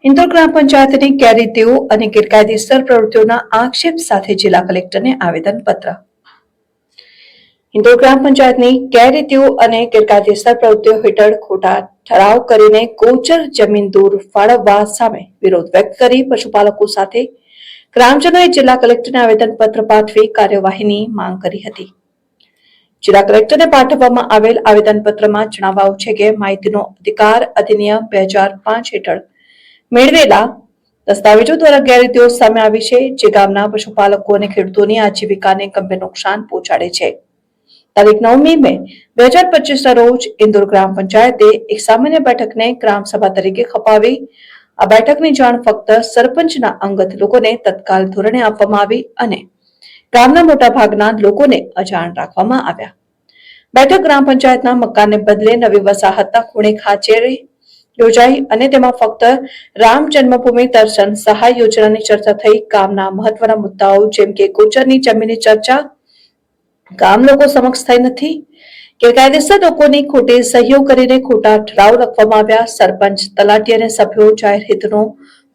ઇન્દોર ગ્રામ પંચાયતની ગેરરીતિઓ અને ગેરકાયદેસર પ્રવૃત્તિઓના આક્ષેપ સાથે જિલ્લા કલેક્ટરને આવેદનપત્ર. ઇન્દોર ગ્રામ પંચાયતની ગેરરીતિઓ અને ગેરકાયદેસર પ્રવૃત્તિઓ હેઠળ ખોટા ઠરાવ કરીને ગોચર જમીન દૂર ફાળવવા સામે વિરોધ વ્યક્ત કરી પશુપાલકો સાથે ગ્રામજનોએ જિલ્લા કલેક્ટરને આવેદનપત્ર પાઠવી કાર્યવાહીની માંગ કરી હતી. જિલ્લા કલેક્ટરને પાઠવવામાં આવેલ આવેદનપત્રમાં જણાવાયું છે કે માહિતીનો અધિકાર અધિનિયમ 2005 હેઠળ મેળવેલા દસ્તાવેજો દ્વારા ગેરરીતિઓ સામે આવી છે, જે ગામના પશુપાલકો અને ખેડૂતોની આજીવિકાને ગંભીર નુકસાન પહોંચાડે છે. તારીખ 9 મે 2025 રોજ ઇન્દોર ગ્રામ પંચાયતે એક સામાન્ય બેઠકને ગ્રામ સભા તરીકે ખપાવી. આ બેઠકની જાણ ફક્ત સરપંચના અંગત લોકોને તત્કાલ ધોરણે આપવામાં આવી અને ગામના મોટા ભાગના લોકોને અજાણ રાખવામાં આવ્યા. બેઠક ગ્રામ પંચાયતના મકાનને બદલે નવી વસાહતના ખૂણે ખાચરે યોજાઈ અને તેમાં ફક્ત રામ જન્મભૂમિ દર્શન સહાય યોજનાની ચર્ચા થઈ. ગામના મહત્વના મુદ્દાઓ જેમ કે ગોચરની જમીનની ચર્ચા ગામ લોકો સમક્ષ થઈ નથી. ગેરકાયદેસર લોકોની ખોટી સહીઓ કરીને ખોટા ઠરાવ લખવામાં આવ્યા. સરપંચ, તલાટી અને સભ્યો જાહેર હિતનો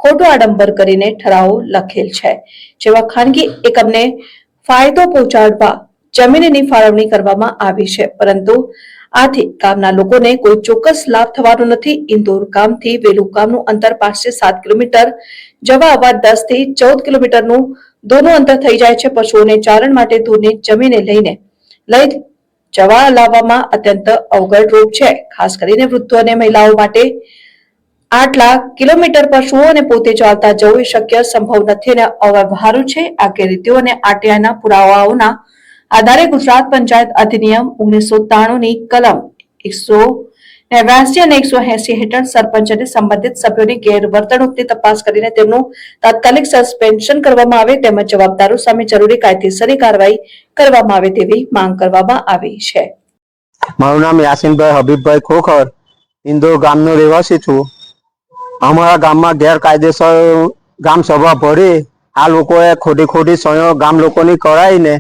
ખોટો આડંબર કરીને ઠરાવો લખેલ છે, જેમાં ખાનગી એકમને ફાયદો પહોંચાડવા જમીનની ફાળવણી કરવામાં આવી છે, પરંતુ આથી ગામના લોકોને કોઈ ચોક્કસ લાભ થવાનો નથી. ઇન્દોર ગામથી વેલુ ગામનું અંતર 5 થી 7 કિલોમીટર, જવા આવવા 10 થી 14 કિલોમીટરનું દૂરનું અંતર થઈ જાય છે. પશુઓને ચારણ માટે દૂરની જમીને લઈ જવા લાવવામાં અત્યંત અવઘડરૂપ છે. ખાસ કરીને વૃદ્ધો અને મહિલાઓ માટે આટલા કિલોમીટર પશુઓ અને પોતે ચાલતા જવું એ શક્ય સંભવ નથી અને અવ્યવહારુ છે. આ ગેરરીતિઓ અને આરટીઆઈના પુરાવાઓના આધારે ગુજરાત પંચાયત અધિનિયમ 1993 ની કલમ 189 અને 180 હેઠળ સરપંચ અને સંબંધિત સભ્યોની ગેરવર્તણૂકની તપાસ કરીને તેમનું તાત્કાલિક સસ્પેન્શન કરવામાં આવે તેમજ જવાબદારો સામે જરૂરી કાયદેસરની કાર્યવાહી કરવામાં આવે તેવી માંગ કરવામાં આવી છે. મારું નામ યાસીનભાઈ હબીબભાઈ ખોખર, ઇન્દોર ગામનો રહેવાસી છું. અમારા ગામમાં ગેરકાયદેસર ગામ સભા ભરી આ લોકોએ ખોટી સહીઓ ગામ લોકોની કરાવીને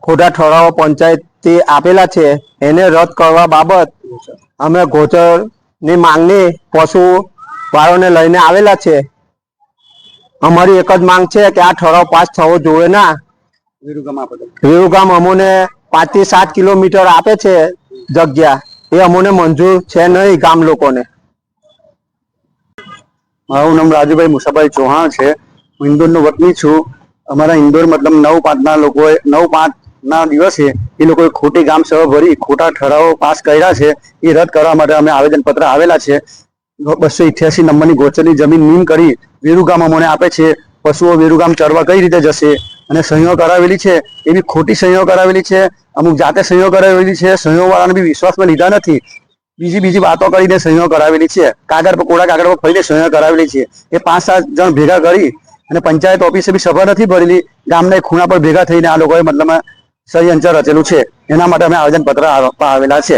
ખોટા ઠરાવો પંચાયતથી આપેલા છે. એને રદ કરવા બાબત અમે ગોચરની માંગણી પશુ વાળોને લઈને આવેલા છે. અમારી એક જ માંગ છે કે આ ઠરાવ પાસ થવો જોઈએ ના. વિરુગામ અમોને 5 થી 7 કિલોમીટર આપે છે જગ્યા, એ અમોને મંજૂર છે નહીં ગામ લોકોને. મારું નામ રાજુભાઈ મુસાભાઈ ચૌહાણ છે. હું ઇન્દોરનો વતની છું. અમારા ઇન્દોર મતલબ 9/5 લોકોએ 9/5 દિવસે એ લોકોએ ખોટી ગામ સભા ભરી ખોટા ઠરાવો પાસ કર્યા છે. એ રદ કરવા માટે અમે આવેદનપત્ર આવેલા છે. 288 નંબરની ગોચરની જમીન નીમ કરી વેરુગામ અમોને આપે છે. પશુઓ વેરુગામ ચરવા કઈ રીતે જશે? અને સહીઓ કરાવેલી છે એ બી ખોટી સહીઓ કરાવેલી છે. અમુક જાતે સહીઓ કરાવેલી છે. સહીઓ વાળાને બી વિશ્વાસમાં લીધા નથી. બીજી વાતો કરીને સહીઓ કરાવેલી છે. કાગળ પર કોરા કાગળ પર ફરીને સહીઓ કરાવેલી છે. એ 5-7 જણ ભેગા કરી અને પંચાયત ઓફિસે બી સભા નથી ભરેલી. ગામના ખૂણા પર ભેગા થઈને આ લોકોએ મતલબ સહી અંચર રચેલું છે. એના માટે અમે આવેદનપત્ર આપવા આવેલા છે.